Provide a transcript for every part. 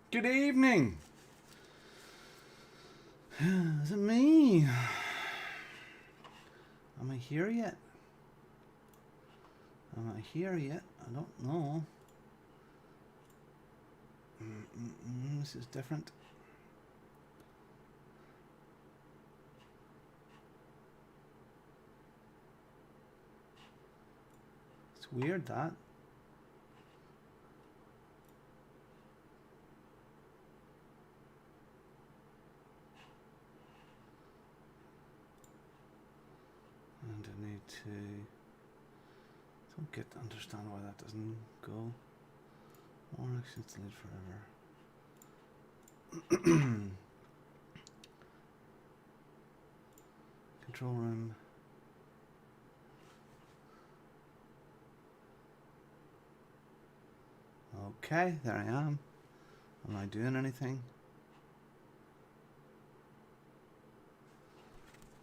Good evening. Is it me? Am I here yet? Am I here yet? I don't know. This is different. It's weird that. And I need to... don't understand why that doesn't go. More actions delayed forever. Control room. Okay, there I am. Am I doing anything?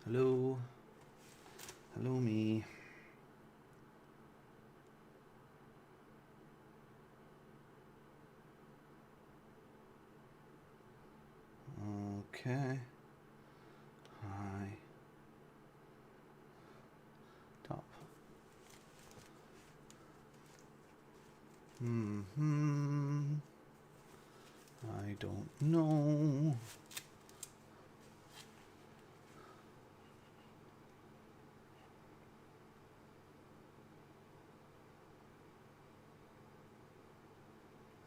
Hello? Hello, me. Okay. Hi. Top. I don't know.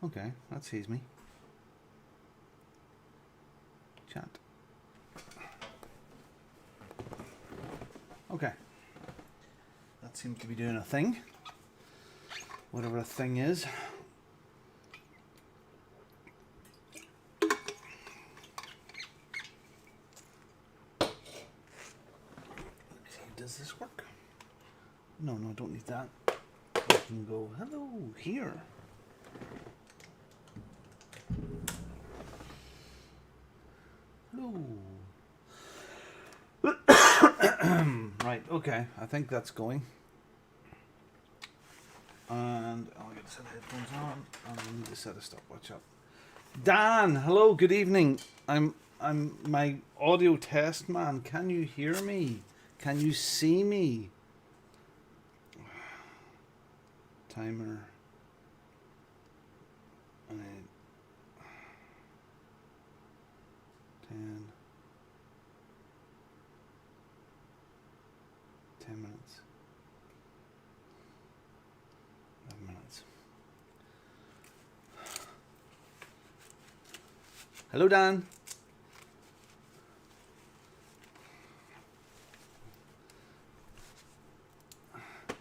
Okay, that sees me. Chat. Okay. That seems to be doing a thing. Whatever a thing is. Let me see, does this work? No, I don't need that. I can go, hello, here. Hello. Right, okay, I think that's going. And I'll get a set of headphones on, and I need to set a stopwatch up. Dan, hello, good evening. I'm my audio test man. Can you hear me? Can you see me? Timer. 10 minutes. 11 minutes. Hello, Dan.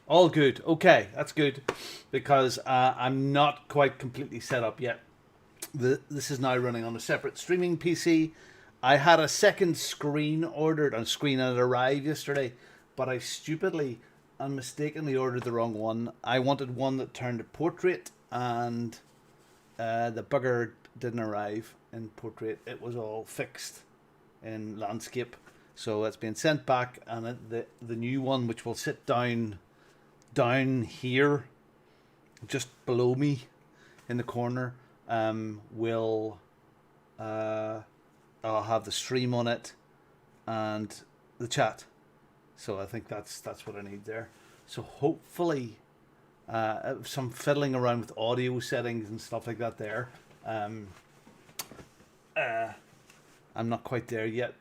All good. Okay, that's good because I'm not quite completely set up yet. This is now running on a separate streaming PC. I had a second screen ordered on screen and it arrived yesterday, but I stupidly and mistakenly ordered the wrong one. I wanted one that turned to portrait, and the bugger didn't arrive in portrait. It was all fixed in landscape, so it's been sent back, and the new one, which will sit down here, just below me, in the corner, will I'll have the stream on it and the chat. So I think that's what I need there. So hopefully, some fiddling around with audio settings and stuff like that there. I'm not quite there yet,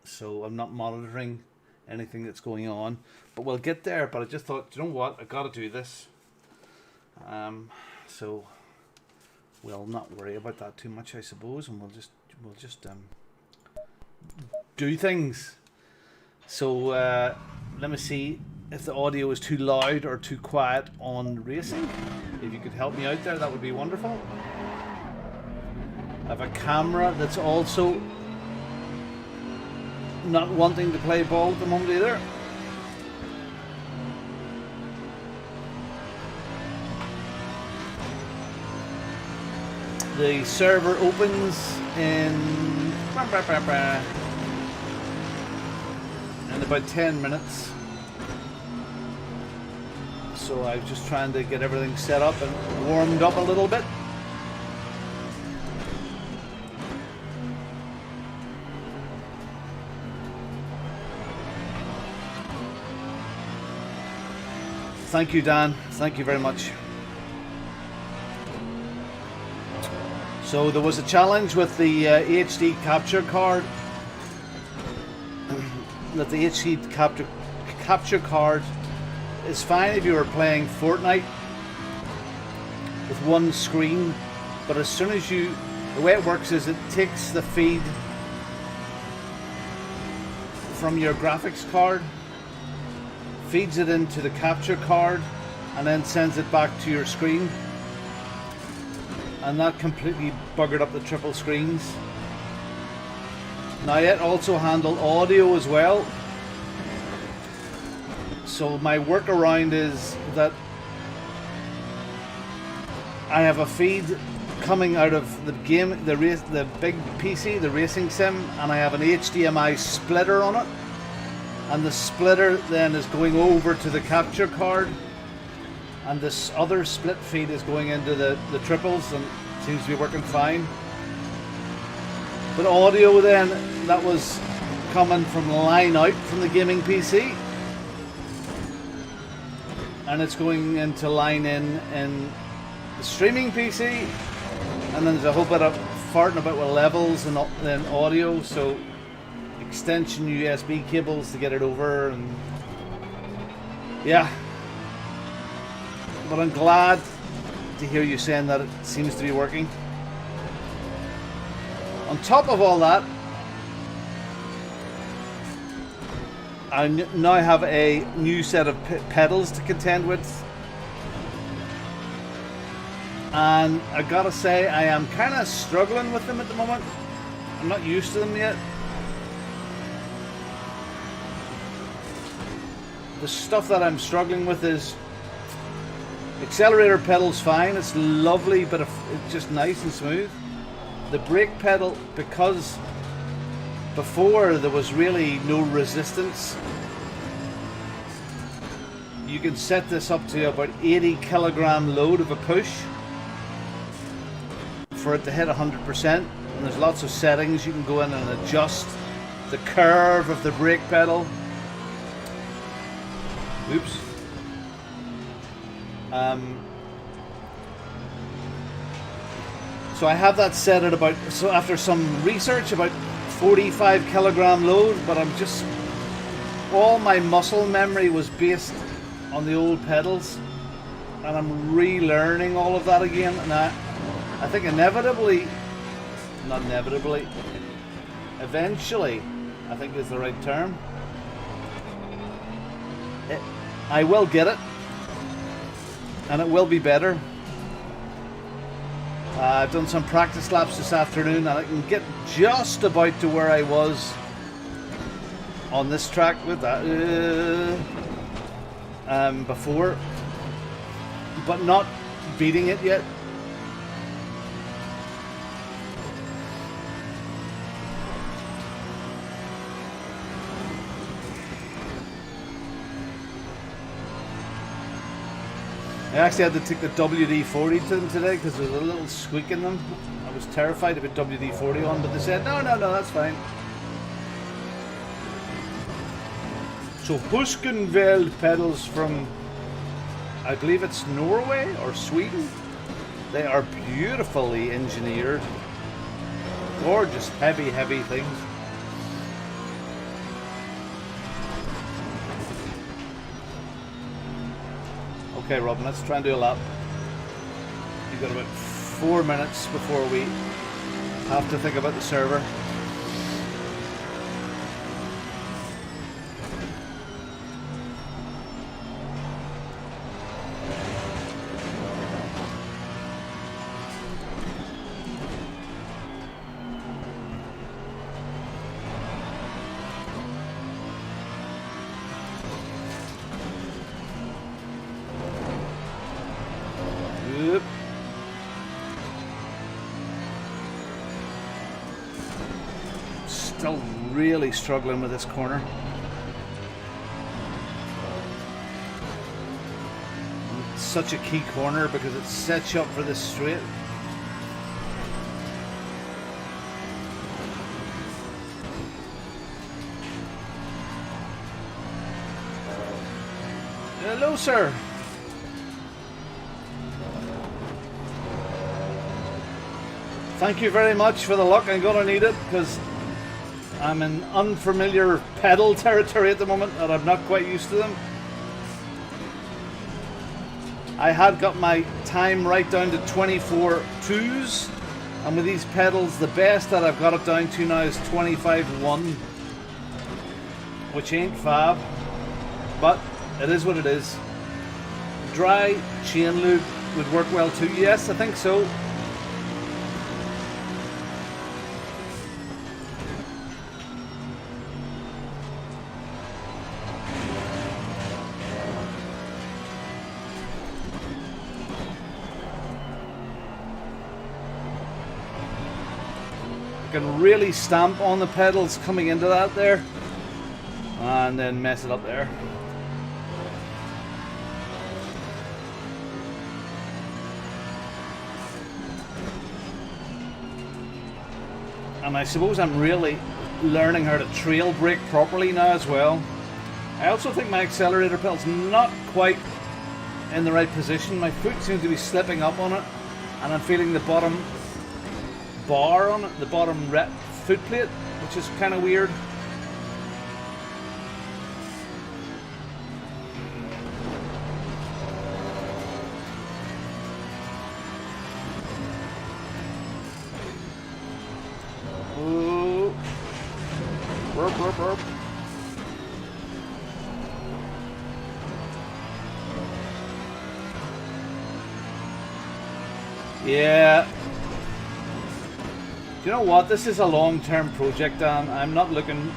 so I'm not monitoring anything that's going on. But we'll get there. But I just thought, you know what, I got to do this. So we'll not worry about that too much, I suppose, and we'll just do things. So let me see if the audio is too loud or too quiet on racing. If you could help me out there, that would be wonderful. I have a camera that's also not wanting to play ball at the moment either. The server opens in about 10 minutes. So I was just trying to get everything set up and warmed up a little bit. Thank you, Dan. Thank you very much. So there was a challenge with the HD capture card. That the HD capture card is fine if you were playing Fortnite with one screen, but as soon as the way it works is it takes the feed from your graphics card, feeds it into the capture card, and then sends it back to your screen, and that completely buggered up the triple screens. Now it also handled audio as well, so my workaround is that I have a feed coming out of the game, the big PC, the racing sim, and I have an HDMI splitter on it, and the splitter then is going over to the capture card, and this other split feed is going into the triples, and it seems to be working fine. But audio then, that was coming from line out from the gaming PC, and it's going into line in the streaming PC, and then there's a whole bit of farting about with levels and then audio, so extension USB cables to get it over, and yeah. But I'm glad to hear you saying that it seems to be working. On top of all that, I now have a new set of pedals to contend with, and I gotta say I am kind of struggling with them at the moment. I'm not used to them yet. The stuff that I'm struggling with is accelerator pedal's fine, it's lovely, but it's just nice and smooth. The brake pedal, because before there was really no resistance, you can set this up to about 80 kilogram load of a push for it to hit 100%, and there's lots of settings you can go in and adjust the curve of the brake pedal. Oops. So I have that set at about, so after some research, about 45 kilogram load, but I'm just, all my muscle memory was based on the old pedals, and I'm relearning all of that again, and I think eventually, I think is the right term, I will get it, and it will be better. I've done some practice laps this afternoon, and I can get just about to where I was on this track with that before, but not beating it yet. I actually had to take the WD-40 to them today because there was a little squeak in them. I was terrified to put WD-40 on, but they said, no, that's fine. So Heusinkveld pedals from, I believe it's Norway or Sweden. They are beautifully engineered. Gorgeous, heavy things. Okay, Robin, let's try and do a lap. You've got about 4 minutes before we have to think about the server. Still really struggling with this corner. It's such a key corner because it sets you up for this straight. Hello, sir. Thank you very much for the luck. I'm gonna need it because I'm in unfamiliar pedal territory at the moment and I'm not quite used to them. I had got my time right down to 24.2s, and with these pedals the best that I've got it down to now is 25.1, which ain't fab, but it is what it is. Dry chain lube would work well too. Yes, I think so. Can really stamp on the pedals coming into that there and then mess it up there. And I suppose I'm really learning how to trail brake properly now as well. I also think my accelerator pedal's not quite in the right position. My foot seems to be slipping up on it and I'm feeling the bottom bar on it, the bottom foot plate, which is kind of weird. Ooh. Burp, burp, burp. Yeah. You know what? This is a long-term project, Dan. I'm not looking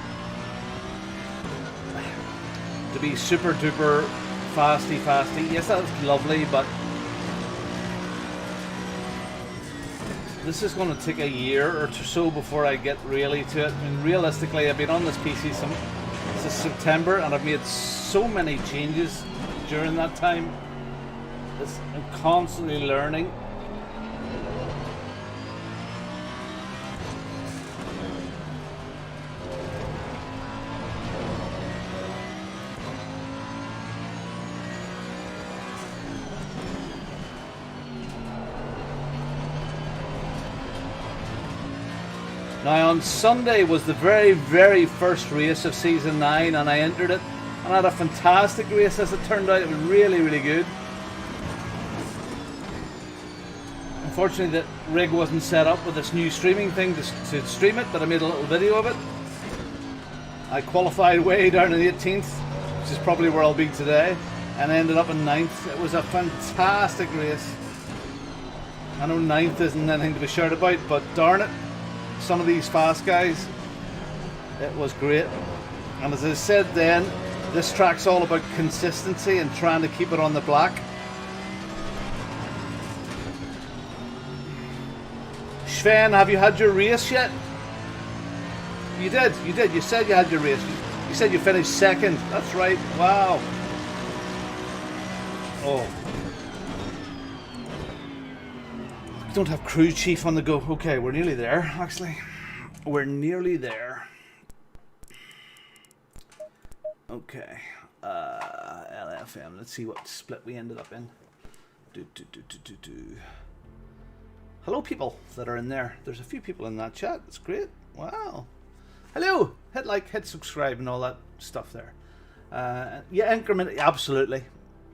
to be super duper fasty. Yes, that's lovely, but this is going to take a year or so before I get really to it. I mean, realistically, I've been on this PC since September, and I've made so many changes during that time. I'm constantly learning. Now on Sunday was the very first race of Season 9 and I entered it and I had a fantastic race as it turned out. It was really good. Unfortunately the rig wasn't set up with this new streaming thing to stream it, but I made a little video of it. I qualified way down in the 18th, which is probably where I'll be today, and I ended up in 9th. It was a fantastic race. I know 9th isn't anything to be shouted about, but darn it, some of these fast guys, it was great. And as I said then, this track's all about consistency and trying to keep it on the black. Sven, have you had your race yet? You did. You said you had your race. You said you finished second. That's right. Wow. Oh. Don't have crew chief on the go. Okay, we're nearly there, actually. We're nearly there. Okay. LFM. Let's see what split we ended up in. Hello, people that are in there. There's a few people in that chat. That's great. Wow. Hello. Hit like, hit subscribe, and all that stuff there. Yeah, increment. Absolutely.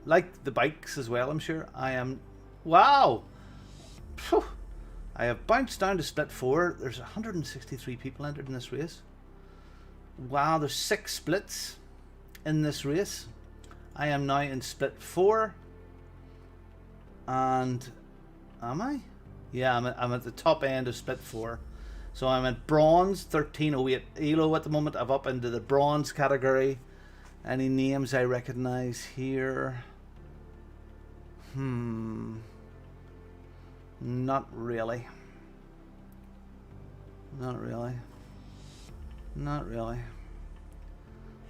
Like the bikes as well, I'm sure. I am. Wow. Phew. I have bounced down to split 4. There's 163 people entered in this race. Wow, there's 6 splits in this race. I am now in split 4. And am I? Yeah, I'm at the top end of split 4. So I'm at bronze, 1308 ELO at the moment. I'm up into the bronze category. Any names I recognize here? Not really. Not really.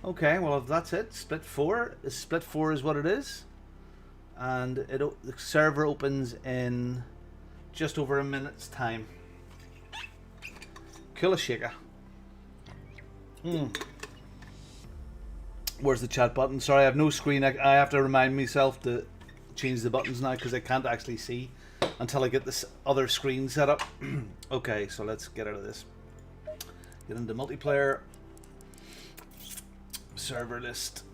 Okay, well if that's it, split 4 is what it is, and the server opens in just over a minute's time. Kula shika. Where's the chat button? Sorry, I have no screen. I have to remind myself to change the buttons now because I can't actually see until I get this other screen set up. Okay, so let's get out of this. Get into multiplayer. Server list.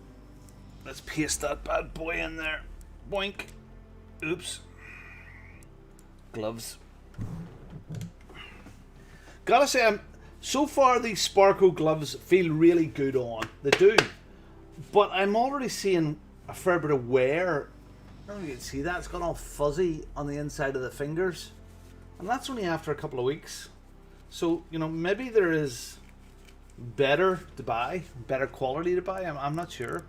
Let's paste that bad boy in there. Boink. Oops. Gloves. Gotta say, so far these Sparco gloves feel really good on. They do. But I'm already seeing a fair bit of wear. I don't know if you can see that. It's got all fuzzy on the inside of the fingers. And that's only after a couple of weeks. So, you know, maybe there is better to buy, better quality to buy. I'm not sure.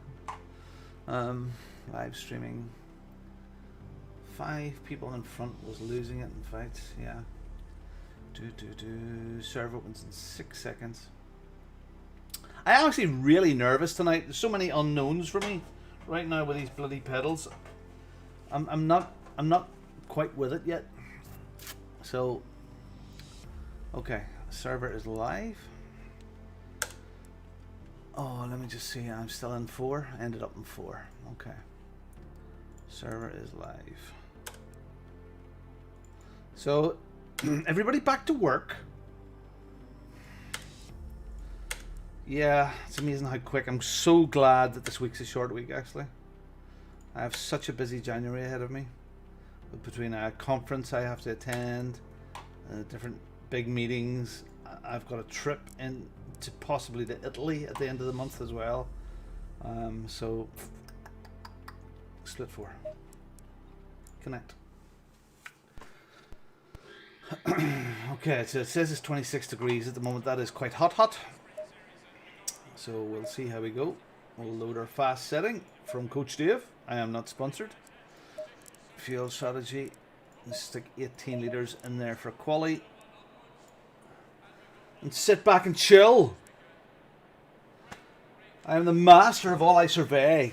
Live streaming. 5 people in front was losing it in fights. Yeah. Serve opens in 6 seconds. I'm actually really nervous tonight. There's so many unknowns for me right now with these bloody pedals. I'm not quite with it yet. So okay, server is live. Oh, let me just see. I'm still in 4. I ended up in 4. Okay. Server is live. So everybody back to work. Yeah, it's amazing how quick. I'm so glad that this week's a short week, actually. I have such a busy January ahead of me. Between a conference I have to attend, different big meetings. I've got a trip in to possibly to Italy at the end of the month as well. So, split 4. Connect. Okay, so it says it's 26 degrees at the moment. That is quite hot. So we'll see how we go. We'll load our fast setting from Coach Dave. I am not sponsored. Fuel strategy. Let's stick 18 litres in there for quali. And sit back and chill. I am the master of all I survey.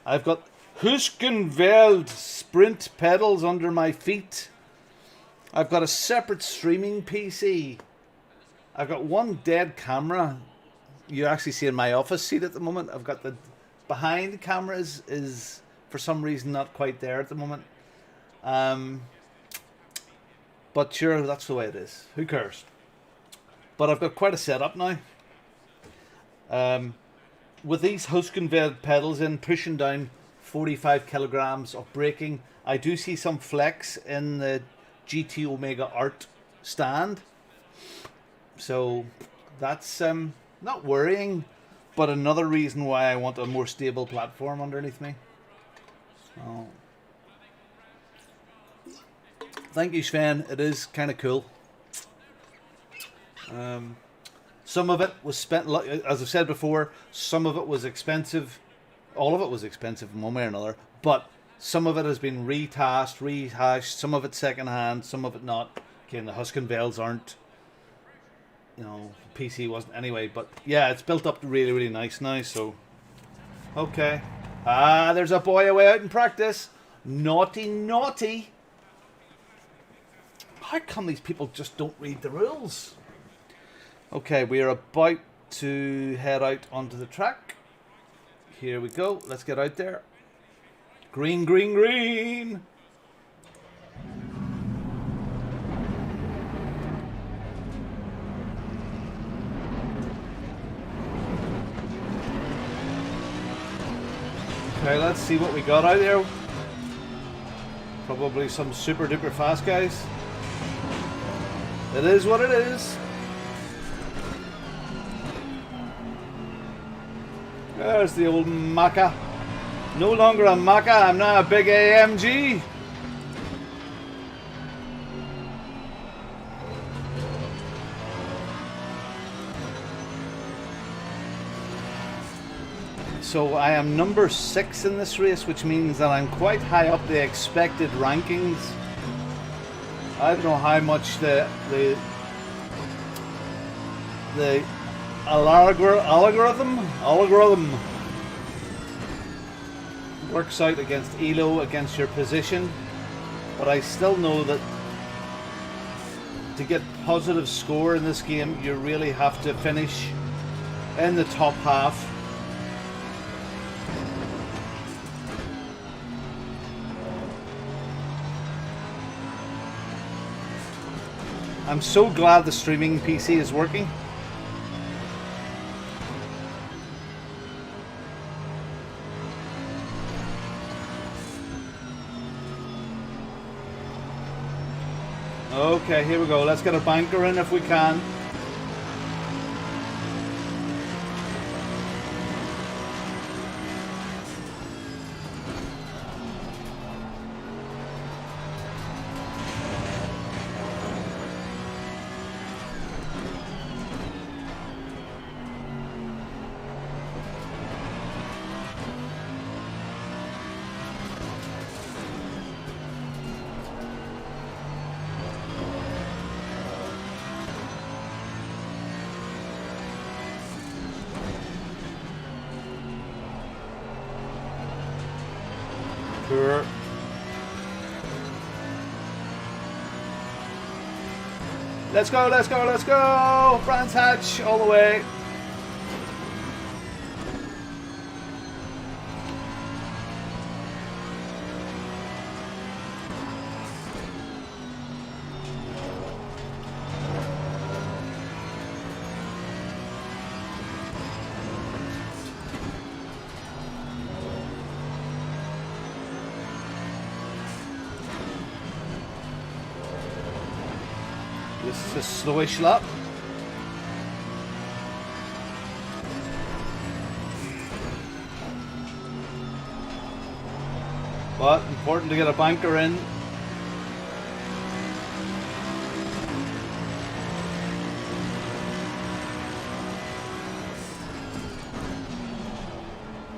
I've got Heusinkveld sprint pedals under my feet. I've got a separate streaming PC. I've got one dead camera. You actually see in my office seat at the moment. I've got the behind camera is for some reason not quite there at the moment. But sure, that's the way it is. Who cares? But I've got quite a setup now. With these Heusinkveld pedals in, pushing down 45 kilograms of braking, I do see some flex in the GT Omega ART stand. So that's not worrying, but another reason why I want a more stable platform underneath me. So, thank you, Sven. It is kind of cool. Some of it was spent, as I've said before, some of it was expensive. All of it was expensive in one way or another, but some of it has been rehashed, some of it secondhand, some of it not. Okay, and the Heusinkvelds aren't, you know, PC wasn't anyway, but yeah, it's built up really, really nice now, so. Okay. Ah, there's a boy away out in practice. Naughty, naughty. How come these people just don't read the rules? Okay, we are about to head out onto the track. Here we go. Let's get out there. Green, green, green. Okay, let's see what we got out there. Probably some super duper fast guys. It is what it is. There's the old Maca. No longer a Maca, I'm now a big AMG. So I am number 6 in this race, which means that I'm quite high up the expected rankings. I don't know how much the algorithm works out against ELO, against your position, but I still know that to get positive score in this game, you really have to finish in the top half. I'm so glad the streaming PC is working. Okay, here we go. Let's get a banker in if we can. Sure. Let's go, let's go, let's go! Brands Hatch, all the way. This is a slowish lap. But important to get a banker in.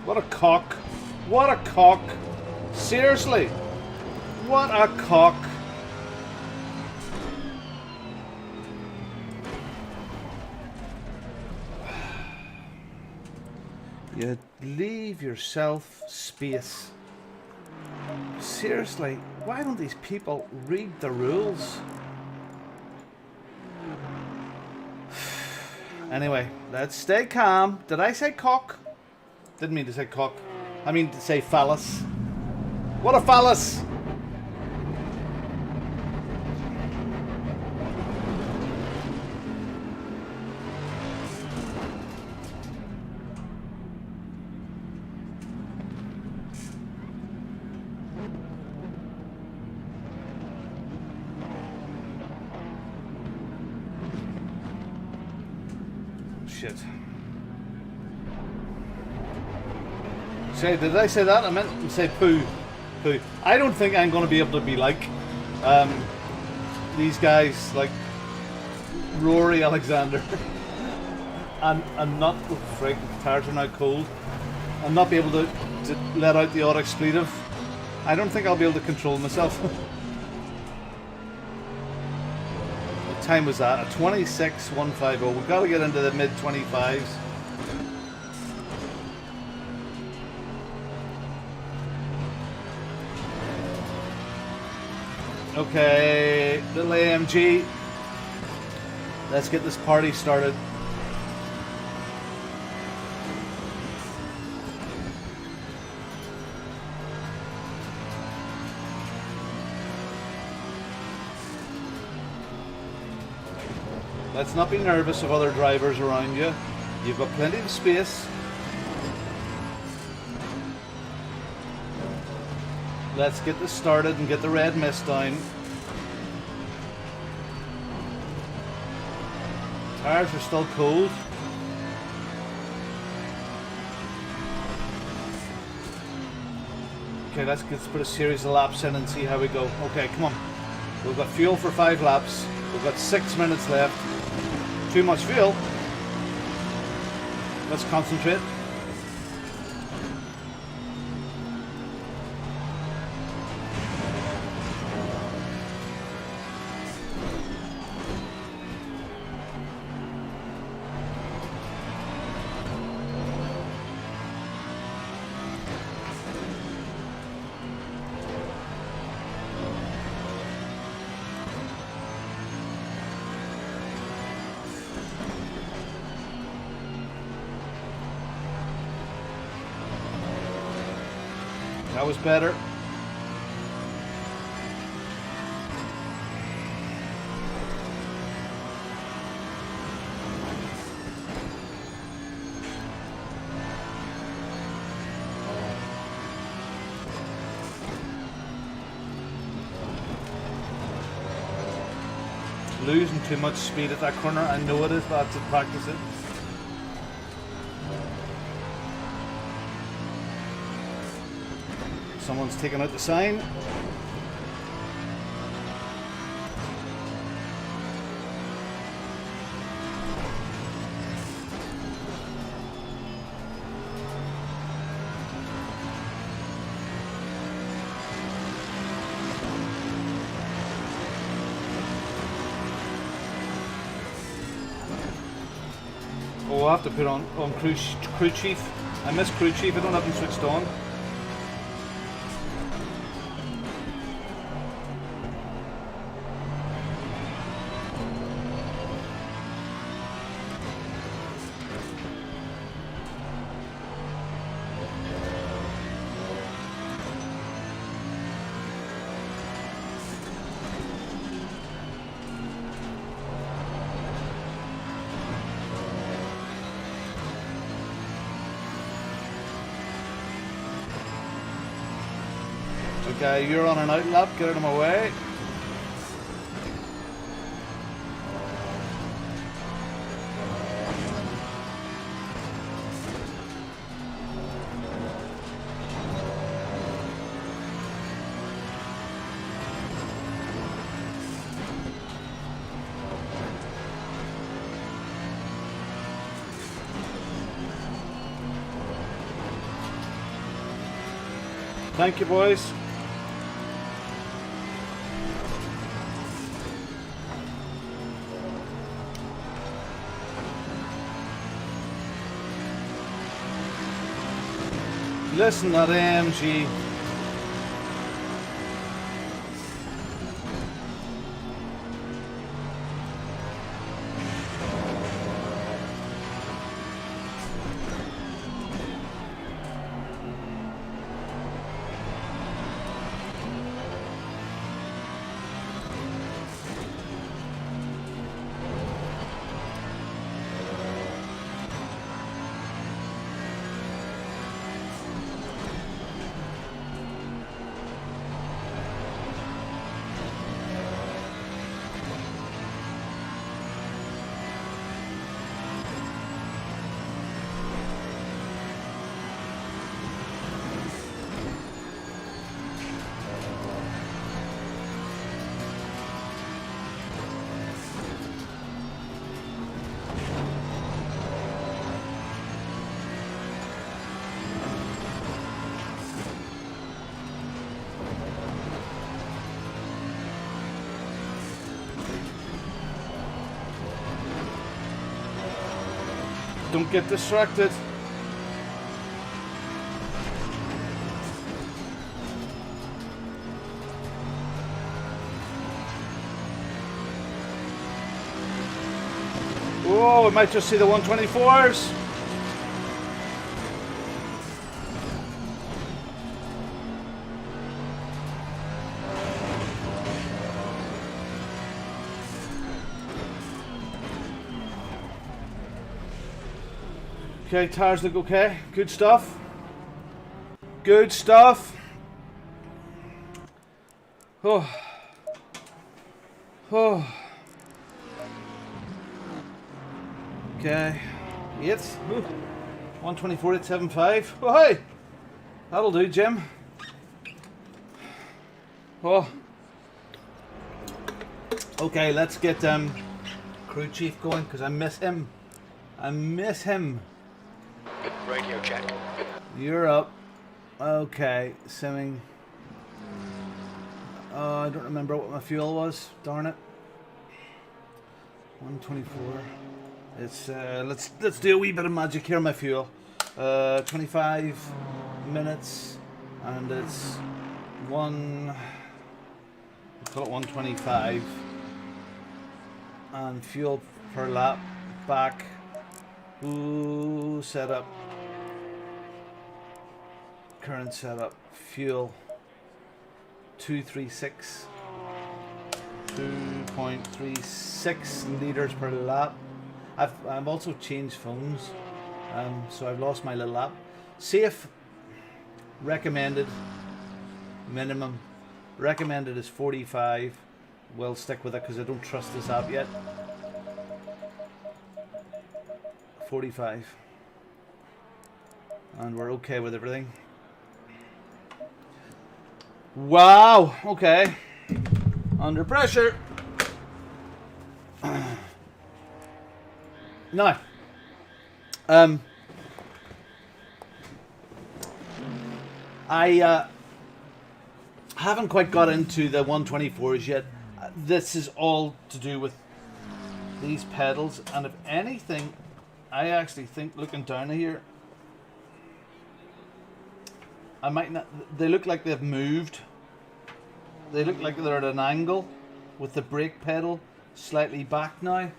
What a cock. What a cock. Seriously. What a cock. You leave yourself space. Seriously, why don't these people read the rules? Anyway, let's stay calm. Did I say cock? Didn't mean to say cock. I mean to say phallus. What a phallus! Shit. Say, did I say that? I meant to say poo. Poo. I don't think I'm going to be able to be like these guys, like Rory Alexander. and not, oh, frick, the tires are now cold. And not be able to let out the odd expletive. I don't think I'll be able to control myself. Time was that? A 26.150. We've got to get into the mid 25s. Okay, little AMG. Let's get this party started. Let's not be nervous of other drivers around you. You've got plenty of space. Let's get this started and get the red mist down. Tires are still cold. Okay, let's put a series of laps in and see how we go. Okay, come on. We've got fuel for 5 laps. We've got 6 minutes left. Too much fuel. Let's concentrate. That was better. Losing too much speed at that corner. I know it is, but I have to practice it. Someone's taking out the sign. Oh, I have to put on crew chief. I miss crew chief. I don't have them switched on. Okay, you're on an out lap, get out of my way. Thank you, boys. Listen, that AMG. Don't get distracted. Oh, we might just see the 124s. Okay, tires look okay. Good stuff. Good stuff. Oh. Oh. Okay. 8. 124.875. Oh, hey. That'll do, Jim. Oh. Okay, let's get crew chief going because I miss him. I miss him. Radio check. You're up. Okay, simming. I don't remember what my fuel was. Darn it. 124. It's let's do a wee bit of magic here. My fuel. 25 minutes, and it's we'll call it 125. And fuel per lap back. Ooh, setup. Current setup. Fuel 236. 2.36 liters per lap. I've also changed phones, so I've lost my little app. Safe recommended minimum recommended is 45. we'll stick with it because I don't trust this app yet. 45. And we're okay with everything. Wow, okay. Under pressure. Now, I haven't quite got into the 124s yet. This is all to do with these pedals, and if anything, I actually think, looking down here, I might not. They look like they've moved. They look like they're at an angle with the brake pedal slightly back now.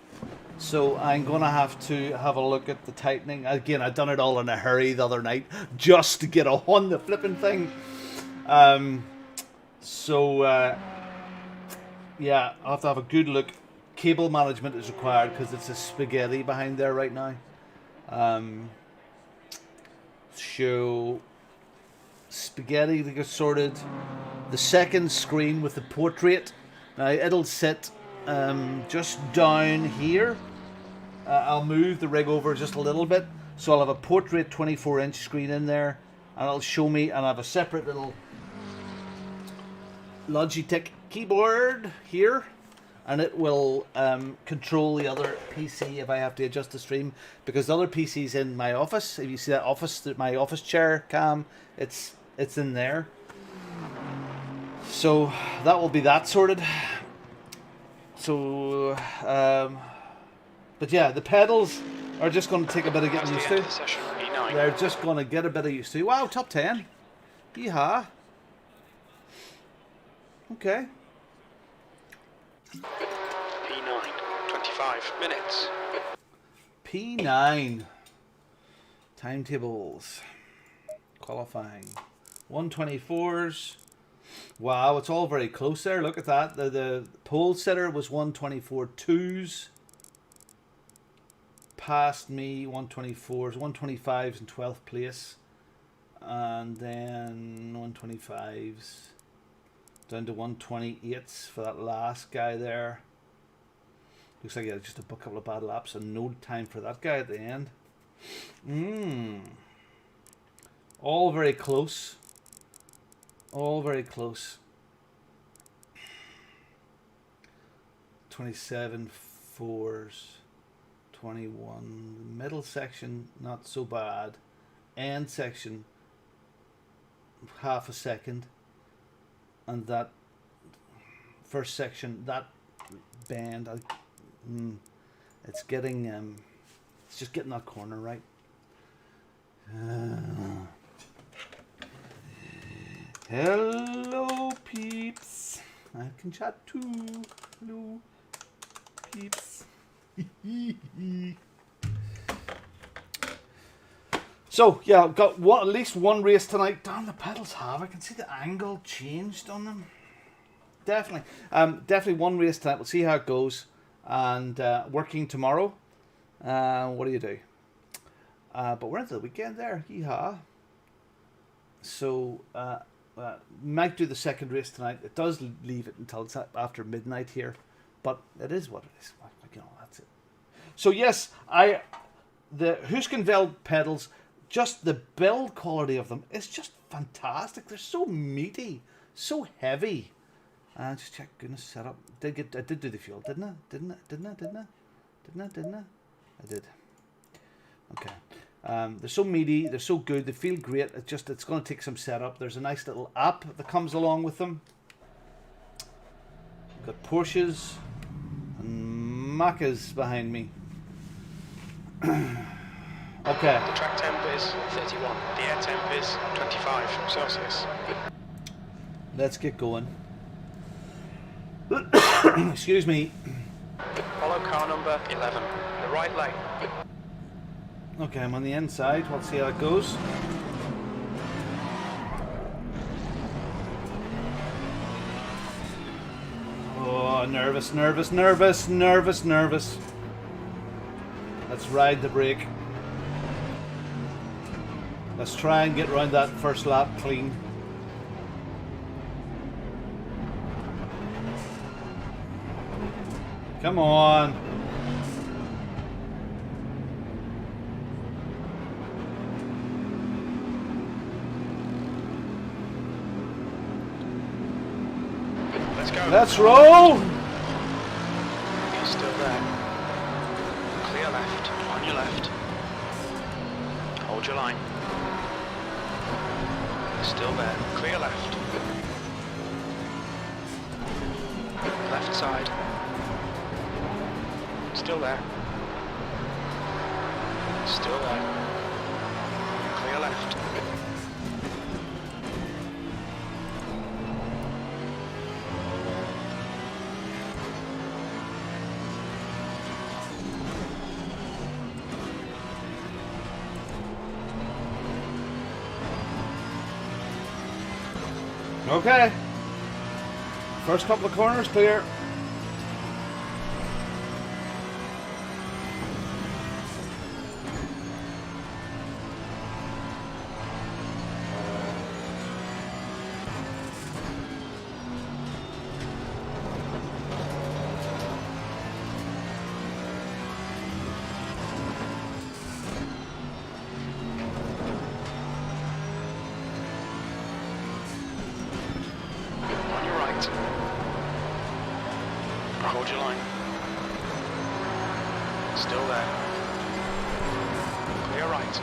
So I'm gonna have to have a look at the tightening. Again, I've done it all in a hurry the other night just to get on the flipping thing. Yeah, I'll have to have a good look. Cable management is required because it's a spaghetti behind there right now. So spaghetti to get sorted. The second screen with the portrait. Now it'll sit just down here. I'll move the rig over just a little bit, so I'll have a portrait 24-inch screen in there, and it'll show me, and I have a separate little Logitech keyboard here, and it will control the other PC if I have to adjust the stream, because the other PC's in my office. If you see that office, my office chair cam, it's in there. So that will be that sorted. So but yeah, the pedals are just going to take a bit of getting used to. They're just going to get a bit of used to. Wow, top 10. Yeehaw. Okay. P9, 25 minutes. P9. Timetables. Qualifying. 124s. Wow, it's all very close there. Look at that. The pole setter was 124.2s. Past me, 124s, 125s in 12th place. And then 125s. Down to 128s for that last guy there. Looks like he had just a couple of bad laps and no time for that guy at the end. All very close. All very close. 27 fours. 21. Middle section, not so bad. End section, half a second. And that first section, that bend, it's getting, it's just getting that corner right. Hello, peeps. I can chat too. Hello, peeps. So yeah, I've got at least one race tonight. Damn, the pedals have. I can see the angle changed on them. Definitely, definitely one race tonight. We'll see how it goes. And working tomorrow. What do you do? But we're into the weekend there. Yeehaw. So might do the second race tonight. It does leave it until it's after midnight here, but it is what it is. You know, that's it. So yes, the Heusinkveld pedals, just the build quality of them is just fantastic. They're so meaty, so heavy. Just check goodness setup. I did do the fuel, didn't I? Didn't I? I did. Okay. They're so meaty, they're so good, they feel great. It's going to take some setup. There's a nice little app that comes along with them. We've got Porsches and Macas behind me. Okay. The track temp is 31. The air temp is 25 Celsius. Let's get going. Excuse me. Follow car number 11. The right lane. Okay, I'm on the inside. Let's see how it goes. Oh, nervous. Let's ride the brake. Let's try and get around that first lap clean. Come on. Let's go. Let's roll. You're still there. Clear left. On your left. Hold your line. Still there. Clear left. Left side. Still there. Still there. Clear left. Okay. First couple of corners clear. Hold your line. Still there. Clear right.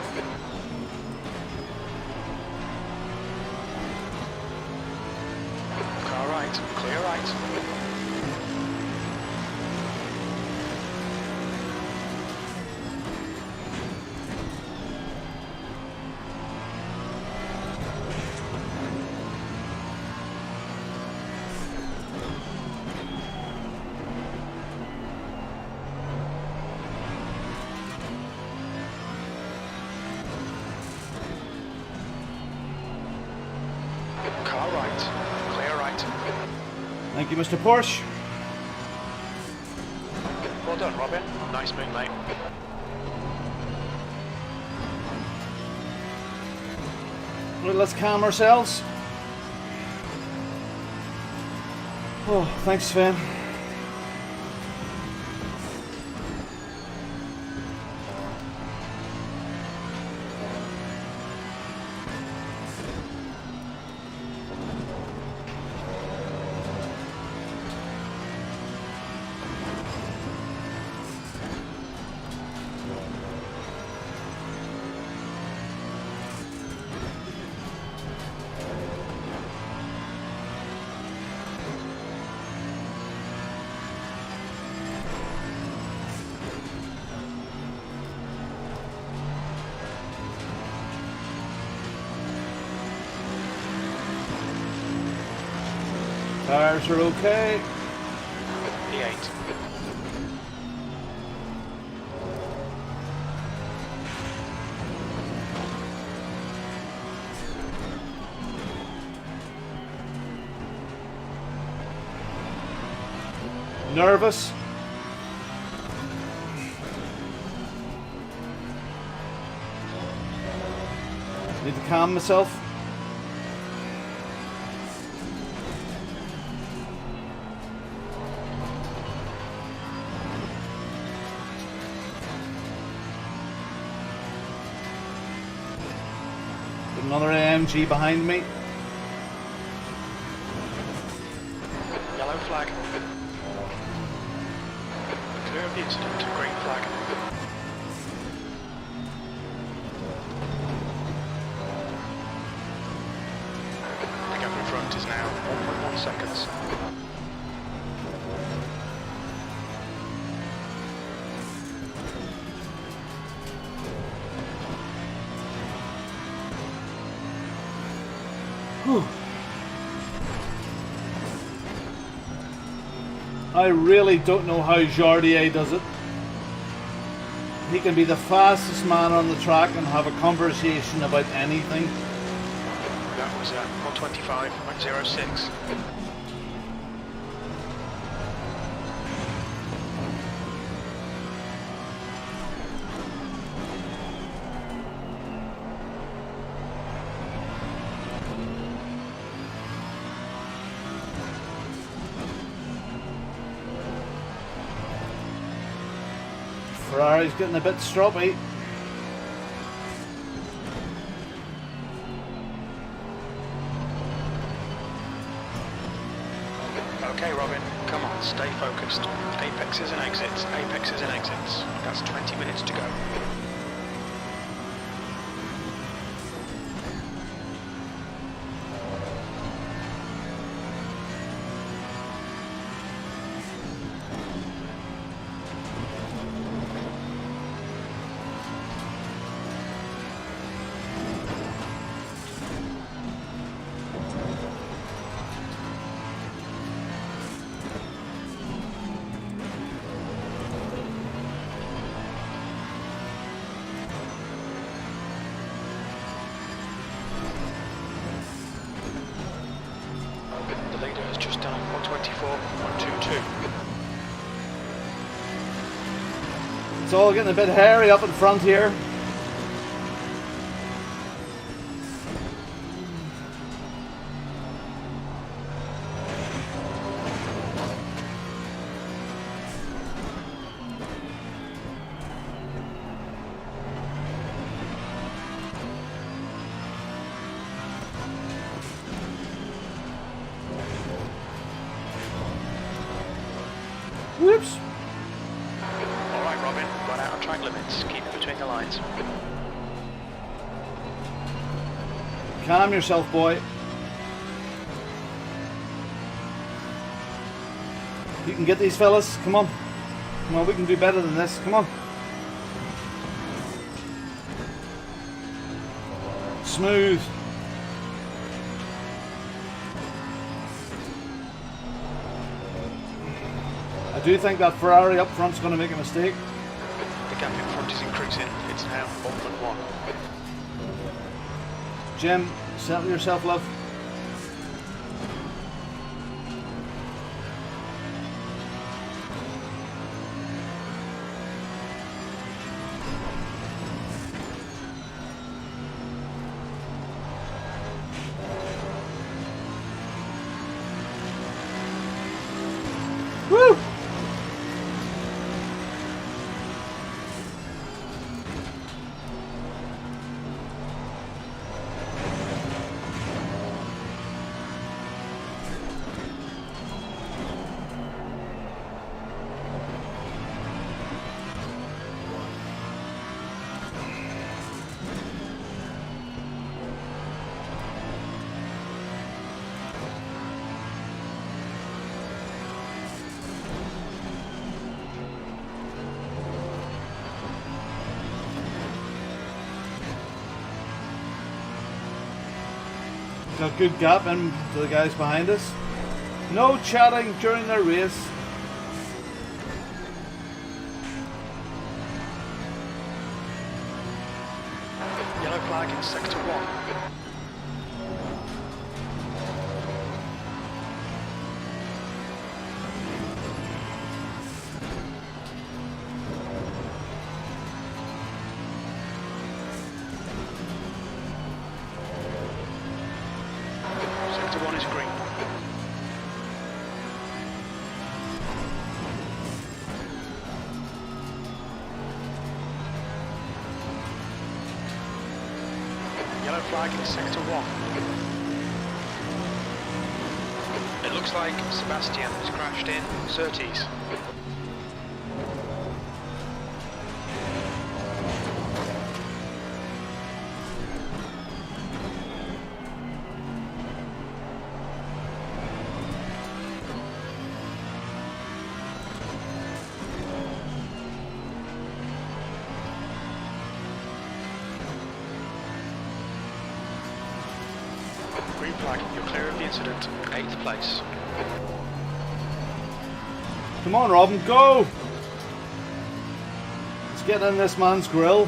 Car right. Clear right. Car right. Clear right. Thank you, Mr. Porsche. Well done, Robin. Nice move, mate. Well, let's calm ourselves. Oh, thanks, Sven. Tires are okay. P8. Nervous. Need to calm myself. Another AMG behind me. Yellow flag. Clear of the incident. Green flag. The gap in front is now 1.1 seconds. Whew. I really don't know how Jardier does it. He can be the fastest man on the track and have a conversation about anything. That was 125.06. Ferrari's getting a bit stroppy. Okay, Robin, come on, stay focused. Apexes and exits, apexes and exits. That's 20 minutes to go. Just done 124.122. It's all getting a bit hairy up in front here. Whoops. Alright, Robin, run out of track limits. Keep it between the lines. Calm yourself, boy. You can get these fellas. Come on. Come on, we can do better than this. Come on. Smooth. I do think that Ferrari up front's going to make a mistake. The gap in front is increasing. It's now 1.1. Jim, settle yourself, love. Woo! Got good gap in to the guys behind us. No chatting during the race. Yellow flag in sector 1. Sector 1 is green. Yellow flag in sector 1. It looks like Sebastian has crashed in Surtees. Green flag, you're clear of the incident. 8th place. Come on, Robin, go! Let's get in this man's grill.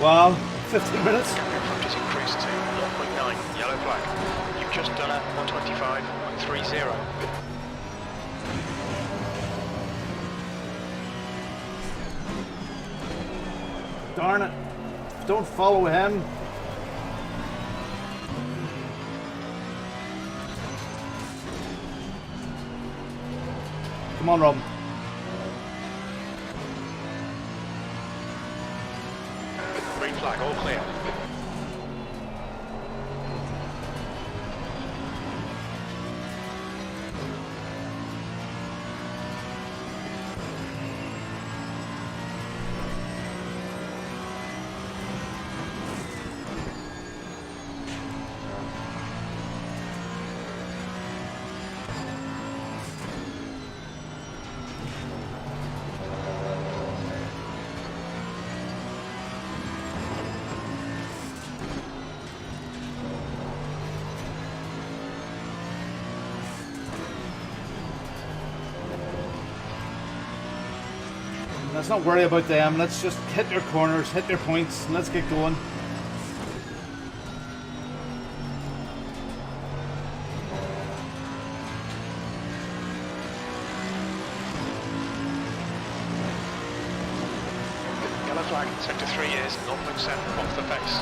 Wow, 15 minutes. Gap in front is increased to 0.9, yellow flag. You've just done a 125.30. Darn it. Don't follow him. Come on, Rob. Green flag, all clear. Let's not worry about them. Let's just hit your corners, hit your points, and let's get going. Yellow flag, sector 3 is 0.7 off the pace.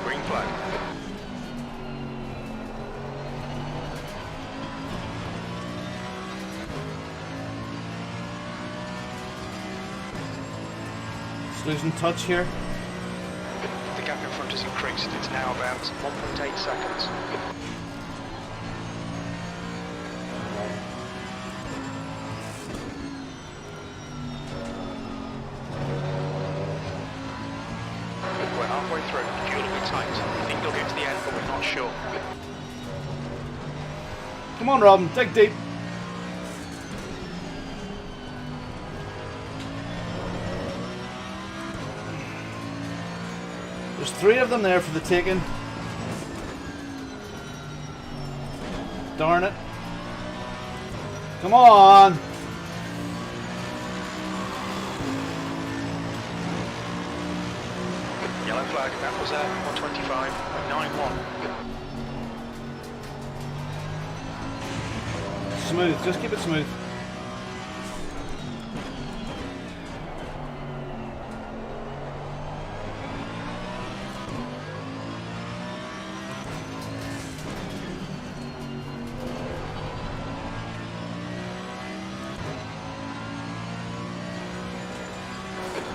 Green flag. Just losing touch here. The gap in front has increased. It's now about 1.8 seconds. We're halfway through. Fuel will be tight. We think you'll get to the end, but we're not sure. Come on, Robin, dig deep. There's 3 of them there for the taking. Darn it. Come on. Yellow flag, that was a 125.91. Smooth, just keep it smooth.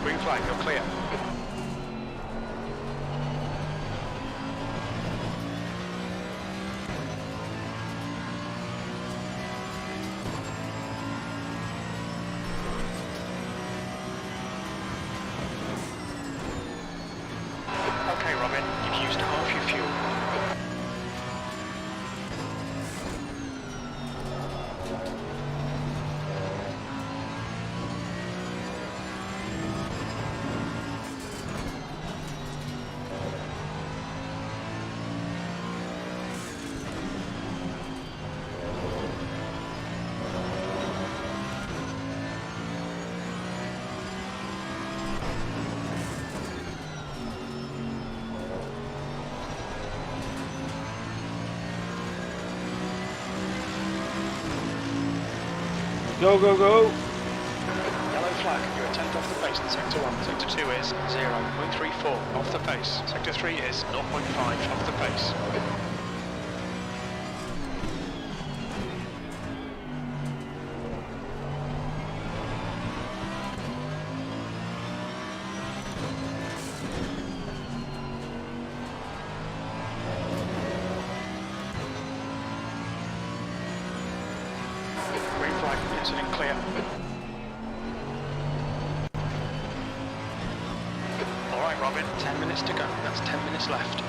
Green flag, you're clear. Okay, Robin, you've used half your fuel. Go, go, go. Yellow flag, you're a tenth off the pace in sector 1. Sector 2 is 0.34 off the pace. Sector 3 is 0.5 off the pace. Green flag, incident clear. Alright Robin, 10 minutes to go. That's 10 minutes left.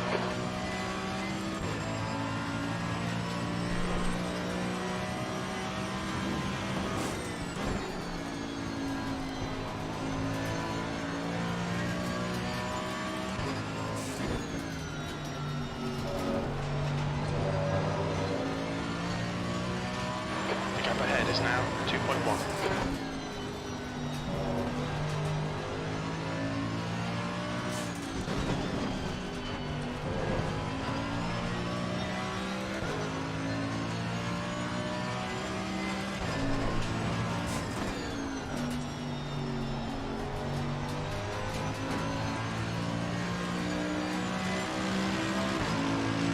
is now 2.1.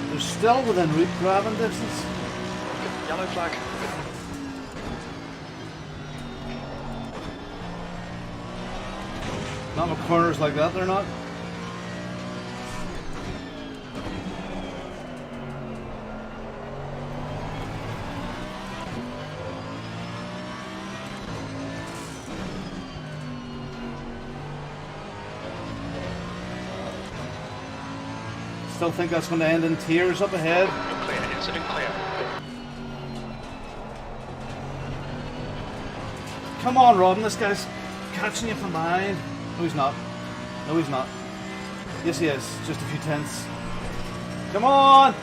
They're still within route grabbing distance. Yellow flag. Not with corners like that, they're not. Still think that's going to end in tears up ahead. You're clear, incident clear. Come on, Robin, this guy's catching you from behind. No, he's not. No, he's not. Yes, he is. Just a few tenths. Come on!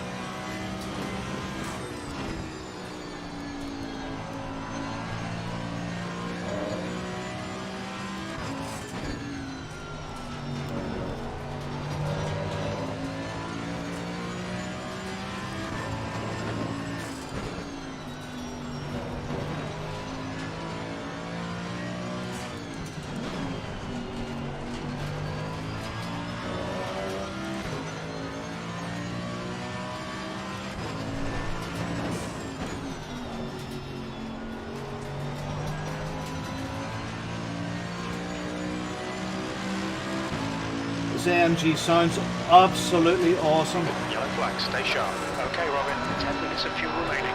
This AMG sounds absolutely awesome. Yellow flag, stay sharp. Okay, Robin, 10 minutes of fuel remaining.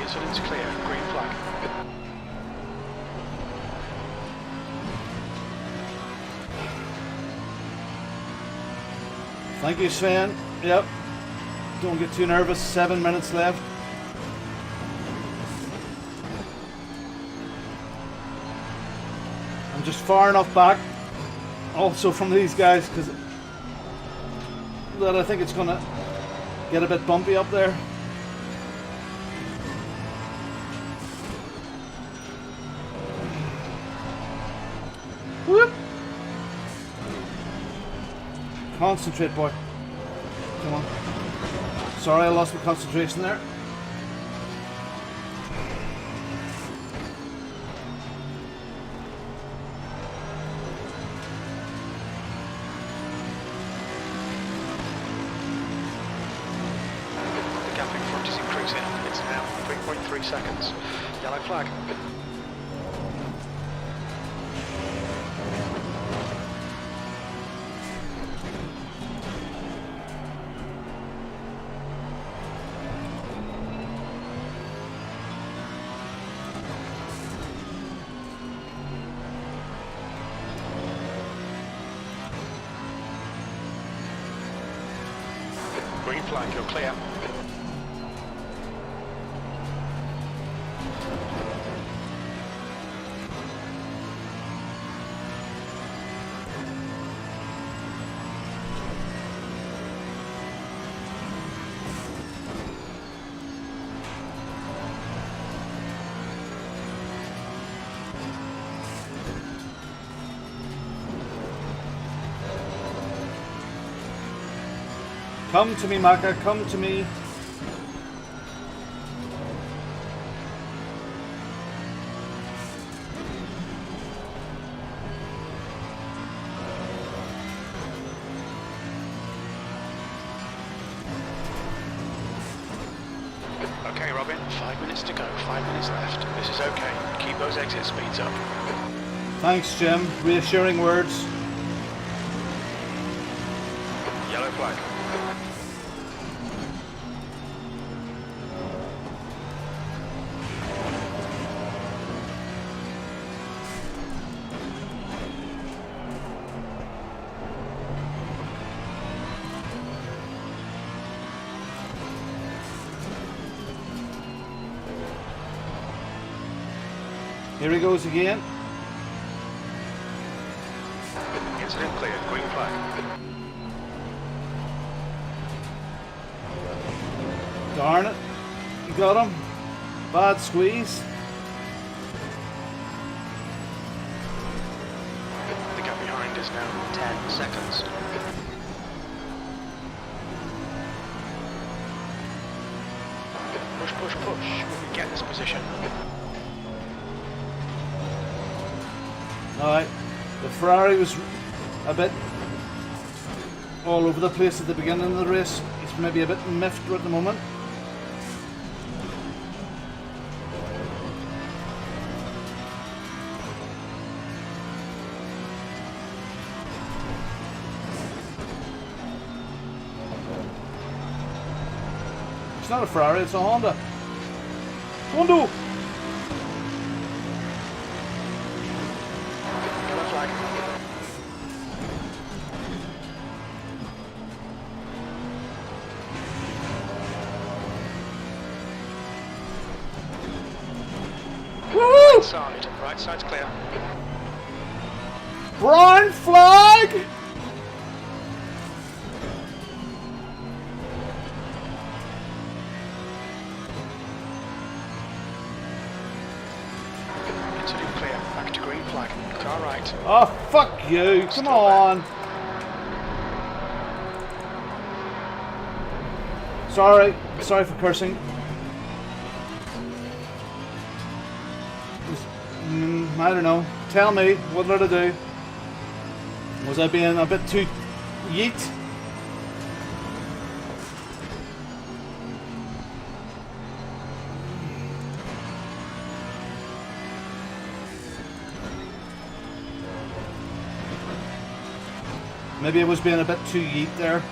Incident's clear, green flag. Thank you, Sven. Yep. Don't get too nervous. 7 minutes left. I'm just far enough back also from these guys because that I think it's going to get a bit bumpy up there. Whoop. Concentrate, boy. Come on. Sorry, I lost my concentration there. The gap in front is increasing. It's now 3.3 seconds. Yellow flag. Green flag, you're clear. Come to me, Maka, come to me. Okay, Robin, 5 minutes to go, 5 minutes left. This is okay. Keep those exit speeds up. Thanks, Jim. Reassuring words. Yellow flag. Here he goes again. Incident clear. Green flag. Darn it. You got him. Bad squeeze. The gap behind is now 10 seconds. Push, push, push. We can get this position. Alright. The Ferrari was a bit all over the place at the beginning of the race. He's maybe a bit miffed at the moment. It's not a Ferrari, it's a Honda. Hondo! Yellow flag. Woo! Right side's clear. Brown flag! Incident clear. Back to green flag. Car right. Oh, fuck you. Come Still on. Sorry. Sorry for cursing. I don't know. Tell me, what did I do? Was I being a bit too yeet? Maybe I was being a bit too yeet there.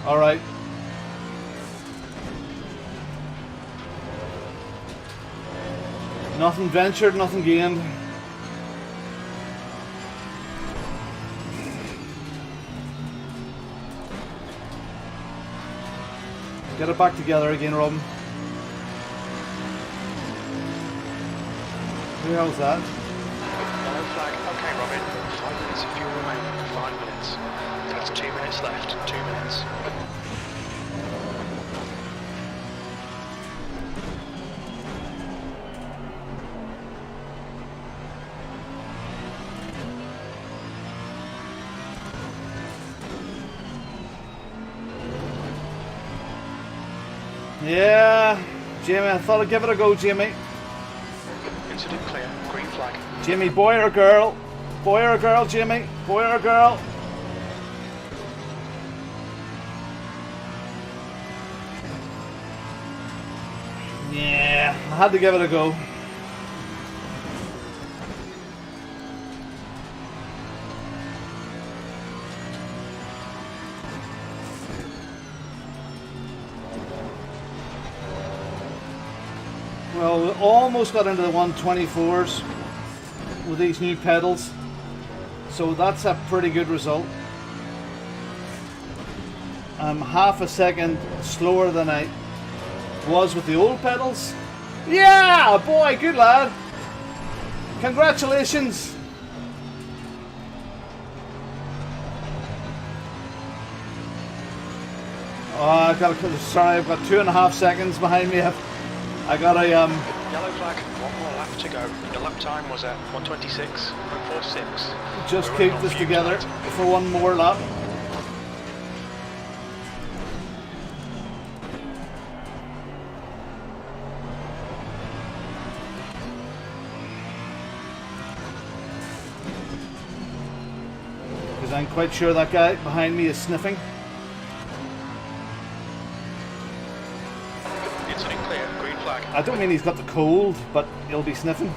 Alright. Nothing ventured, nothing gained. Get it back together again, Robin. Who the hell's that? Yellow flag. Okay, Robin. 5 minutes of fuel remaining. 5 minutes. That's 2 minutes left. 2 minutes. Yeah, Jamie, I thought I'd give it a go, Jamie. Incident clear. Green flag. Jamie, boy or girl? Boy or girl, Jamie? Boy or girl? Yeah, I had to give it a go. Well, we almost got into the 124s with these new pedals, so that's a pretty good result. I'm half a second slower than I was with the old pedals. Yeah, boy, good lad. Congratulations. Oh, sorry, I've got 2.5 seconds behind me. I got a Yellow flag. 1 more lap to go. The lap time was at 1:26.46. just keep this together for one more lap. Because I'm quite sure that guy behind me is sniffing. Incident clear. Green flag. I don't mean he's got the cold, but he'll be sniffing.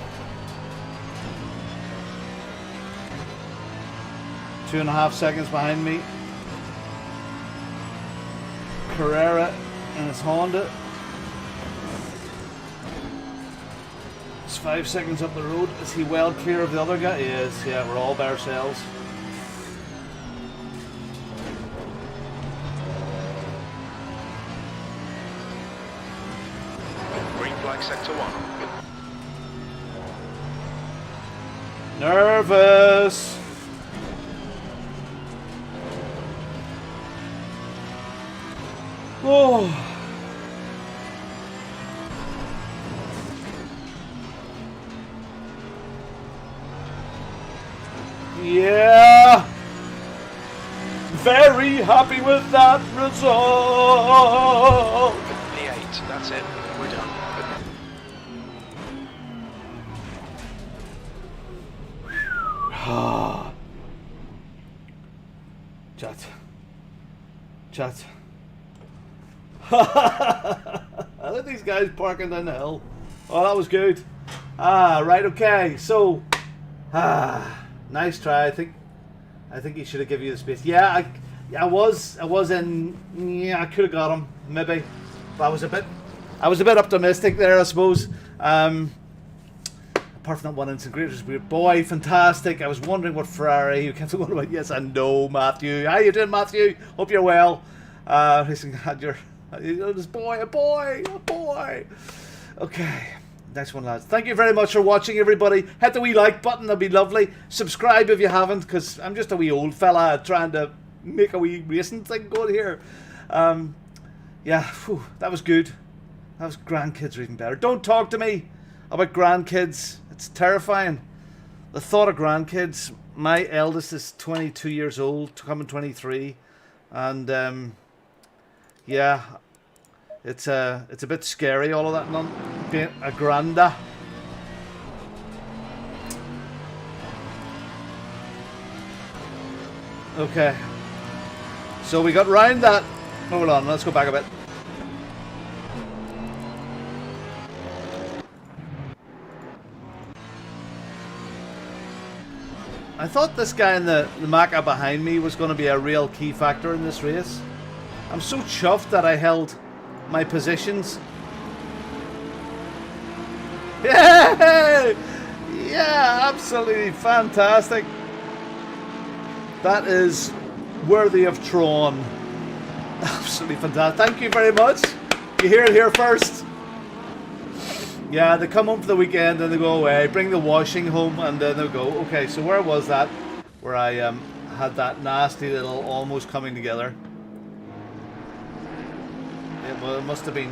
2.5 seconds behind me. Carrera and his Honda. It's 5 seconds up the road. Is he well clear of the other guy? He is. Yeah, we're all by ourselves. flag sector 1. Nervous. Oh. Yeah. Very happy with that result. P8, that's it. We're done. Chat. Look at these guys parking down the hill. Oh, that was good. Right, okay. So, nice try. I think he should have given you the space. Yeah, I was in. Yeah, I could have got him maybe, but I was a bit optimistic there, I suppose. Apart from that one incident, great was weird. Boy, fantastic. I was wondering what Ferrari. You kept going about. Yes, I know, Matthew. How you doing, Matthew? Hope you're well. Had your this boy, a boy. Okay, next one, lads. Thank you very much for watching, everybody. Hit the wee like button. That'd be lovely. Subscribe if you haven't, because I'm just a wee old fella trying to make a wee racing thing going here. Yeah, whew, that was good. That was grandkids are even better. Don't talk to me about grandkids. It's terrifying. The thought of grandkids. My eldest is 22 years old, coming 23, and yeah, it's a bit scary, all of that being a granda. Okay, so we got round that. Hold on, let's go back a bit. I thought this guy in the Maca behind me was going to be a real key factor in this race. I'm so chuffed that I held my positions. Yeah! Yeah, absolutely fantastic. That is worthy of Tron. Absolutely fantastic. Thank you very much. You hear it here first. Yeah, they come home for the weekend and they go away, bring the washing home, and then they'll go. Okay, so where was that? Where I had that nasty little almost coming together. It must have been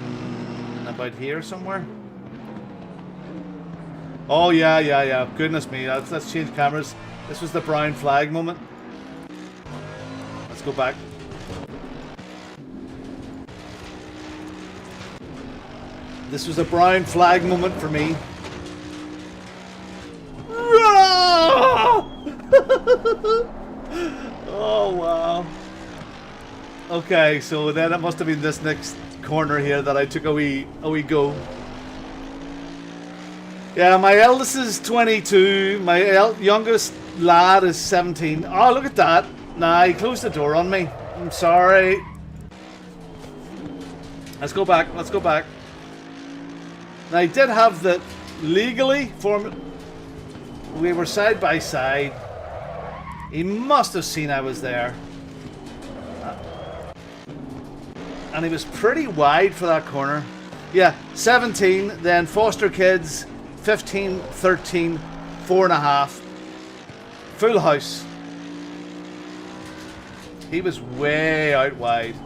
about here somewhere. Oh yeah. Goodness me, let's change cameras. This was the brown flag moment. Let's go back. This was a brown flag moment for me. Oh wow. Okay, so then it must have been this next corner here that I took a wee go. Yeah, my eldest is 22. My youngest lad is 17. Oh, look at that. Nah, he closed the door on me. I'm sorry. Let's go back. Let's go back. Now, I did have the legally we were side by side. He must have seen I was there. And he was pretty wide for that corner. Yeah, 17, then foster kids, 15, 13, 4.5. Full house. He was way out wide.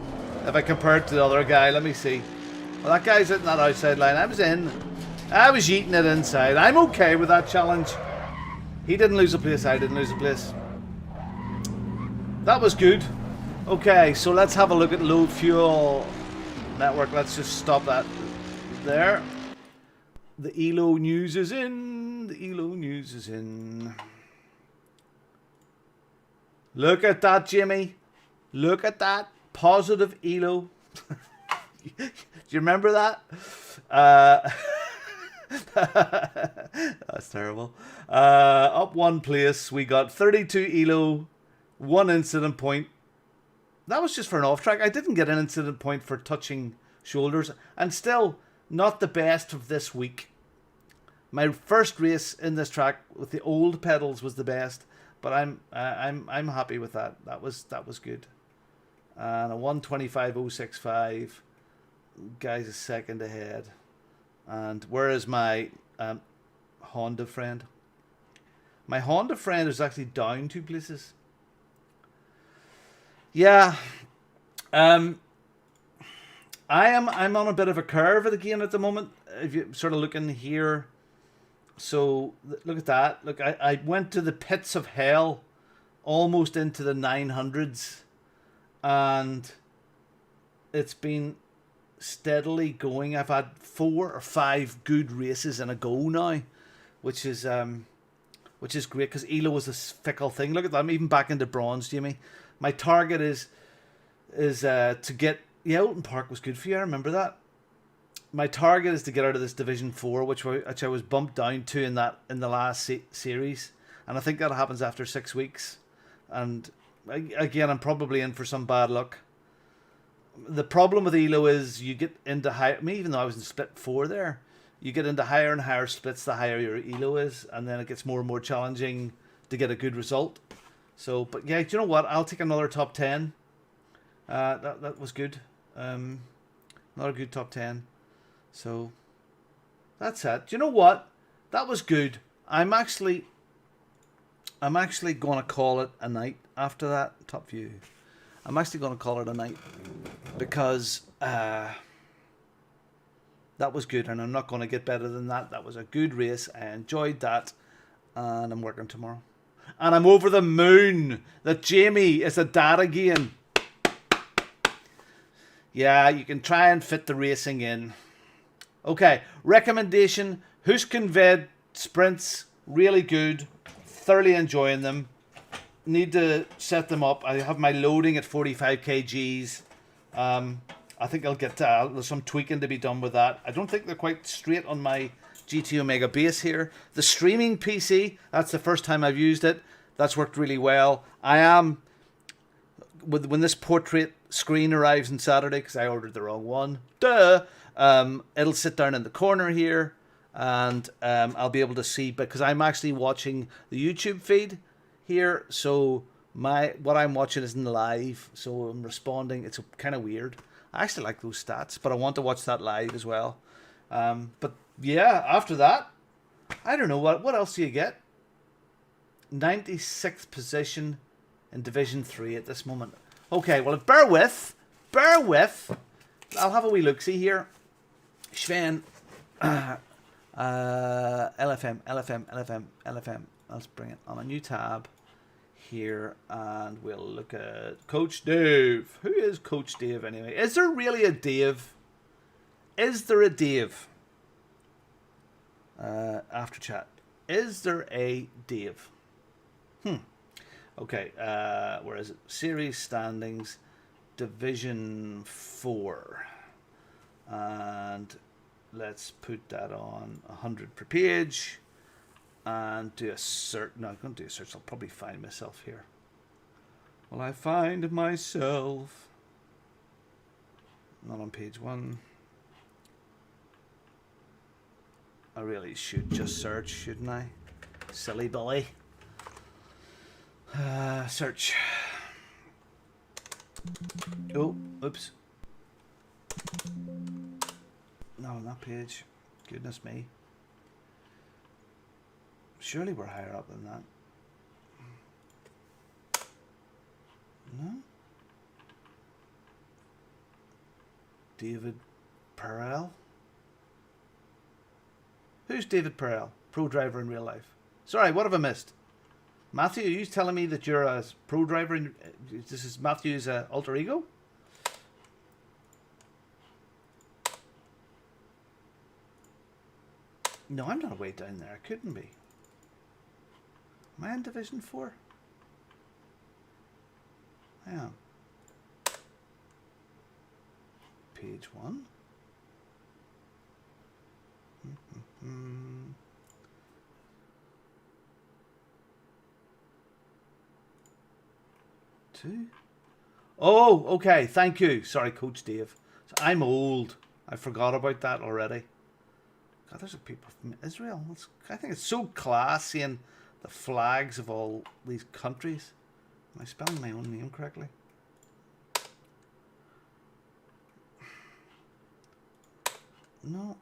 If I compare it to the other guy, let me see. Well, that guy's in that outside line. I was in. I was eating it inside. I'm okay with that challenge. He didn't lose a place. I didn't lose a place. That was good. Okay, so let's have a look at low fuel network. Let's just stop that there. The ELO news is in. The ELO news is in. Look at that, Jimmy. Look at that. Positive ELO. Do you remember that? That's terrible. Up one place. We got 32 ELO. 1 incident point. That was just for an off track. I didn't get an incident point for touching shoulders, and still not the best of this week. My first race in this track with the old pedals was the best, but I'm happy with that. That was good. And a 125.065. Guys a second ahead. And where is my Honda friend? My Honda friend is actually down 2 places. Yeah. I'm on a bit of a curve again at the moment. If you sort of looking here, so look at that. Look, I went to the pits of hell, almost into the 900s, and it's been steadily going. I've had 4 or 5 good races in a go now, which is great because Elo was a fickle thing. Look at that. I'm even back into bronze, Jamie. My target is to get. Yeah, Alton Park was good for you. I remember that. My target is to get out of this Division 4, which I was bumped down to in the last series, and I think that happens after 6 weeks. And again, I'm probably in for some bad luck. The problem with Elo is you get into high. I mean, even though I was in split 4 there, you get into higher and higher splits the higher your Elo is, and then it gets more and more challenging to get a good result. So, but yeah, do you know what? I'll take another top 10. That was good. Not a good top 10. So that's it. Do you know what? That was good. I'm actually going to call it a night after that. Top view. I'm actually going to call it a night because that was good, and I'm not going to get better than that. That was a good race. I enjoyed that, and I'm working tomorrow. And I'm over the moon that Jamie is a dad again. Yeah, you can try and fit the racing in. Okay, recommendation. Heusinkveld sprints, really good. Thoroughly enjoying them. Need to set them up. I have my loading at 45 kgs. I think I'll get there's some tweaking to be done with that. I don't think they're quite straight on my GT Omega base here. The streaming PC, that's the first time I've used it. That's worked really well. I am, when this portrait screen arrives on Saturday, because I ordered the wrong one, it'll sit down in the corner here, and I'll be able to see, because I'm actually watching the YouTube feed here, so what I'm watching isn't live, so I'm responding. It's kind of weird. I actually like those stats, but I want to watch that live as well. But yeah, after that, I don't know, what else do you get? 96th position in Division 3 at this moment. Okay, well, bear with. I'll have a wee look-see here. Sven, LFM. Let's bring it on a new tab here, and we'll look at Coach Dave. Who is Coach Dave anyway? Is there really a Dave? Is there a Dave? After chat. Is there a Dave? Okay, where is it? Series standings, Division 4. And let's put that on 100 per page. And do a search. No, I'm going to do a search. I'll probably find myself here. Will I find myself? Not on page 1. I really should just search, shouldn't I? Silly Billy. Search. Oh, oops. No, on that page. Goodness me. Surely we're higher up than that. No? David Perel? Who's David Perel? Pro driver in real life. Sorry, what have I missed? Matthew, are you telling me that you're a pro driver? This is Matthew's alter ego? No, I'm not way down there. I couldn't be. Am I in Division 4? I am. Page 1. 2. Oh, okay. Thank you. Sorry, Coach Dave. So I'm old. I forgot about that already. God, there's a people from Israel. I think it's so class seeing the flags of all these countries. Am I spelling my own name correctly? No.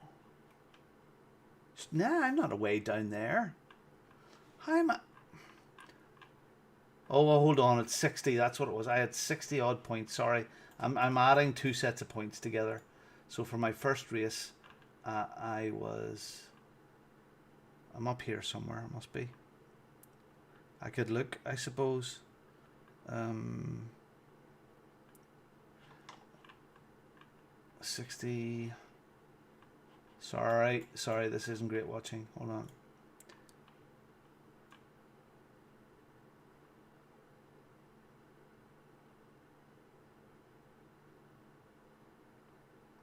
Nah, I'm not away down there. How am I? Oh, well, hold on. It's 60. That's what it was. I had 60 odd points. Sorry. I'm adding 2 sets of points together. So for my first race, I'm up here somewhere. It must be. I could look, I suppose. 60. Sorry, this isn't great watching. Hold on.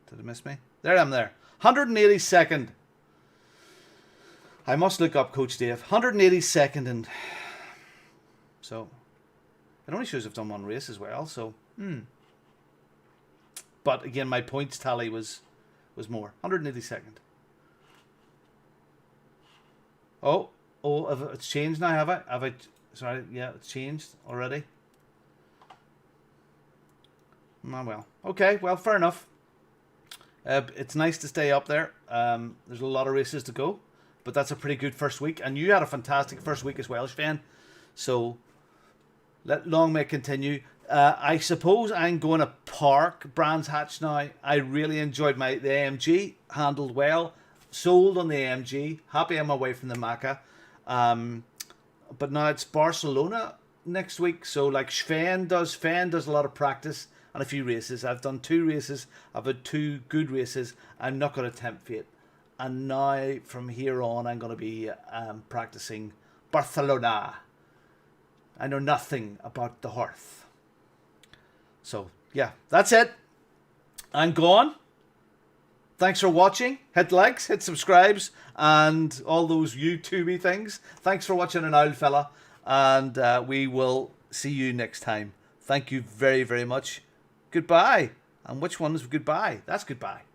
Did I miss me? There I am there. 182nd. I must look up Coach Dave. 182nd, and so it only shows I've done one race as well, so But again, my points tally was more. 182nd. Oh, it's changed now, have I? Sorry, yeah, it's changed already. Oh, well. Okay, well, fair enough. It's nice to stay up there. There's a lot of races to go, but that's a pretty good first week. And you had a fantastic first week as well, Sven. So, long may it continue. I suppose I'm going to park Brands Hatch now. I really enjoyed the AMG. Handled well. Sold on the AMG. Happy I'm away from the Maca. But now it's Barcelona next week. So like Sven does a lot of practice and a few races. I've done 2 races. I've had 2 good races. I'm not going to tempt fate. And now from here on I'm going to be practicing Barcelona. I know nothing about the hearth. So, yeah, that's it. I'm gone. Thanks for watching. Hit likes, hit subscribes, and all those YouTubey things. Thanks for watching an old fella, and we will see you next time. Thank you very, very much. Goodbye. And which one is goodbye? That's goodbye.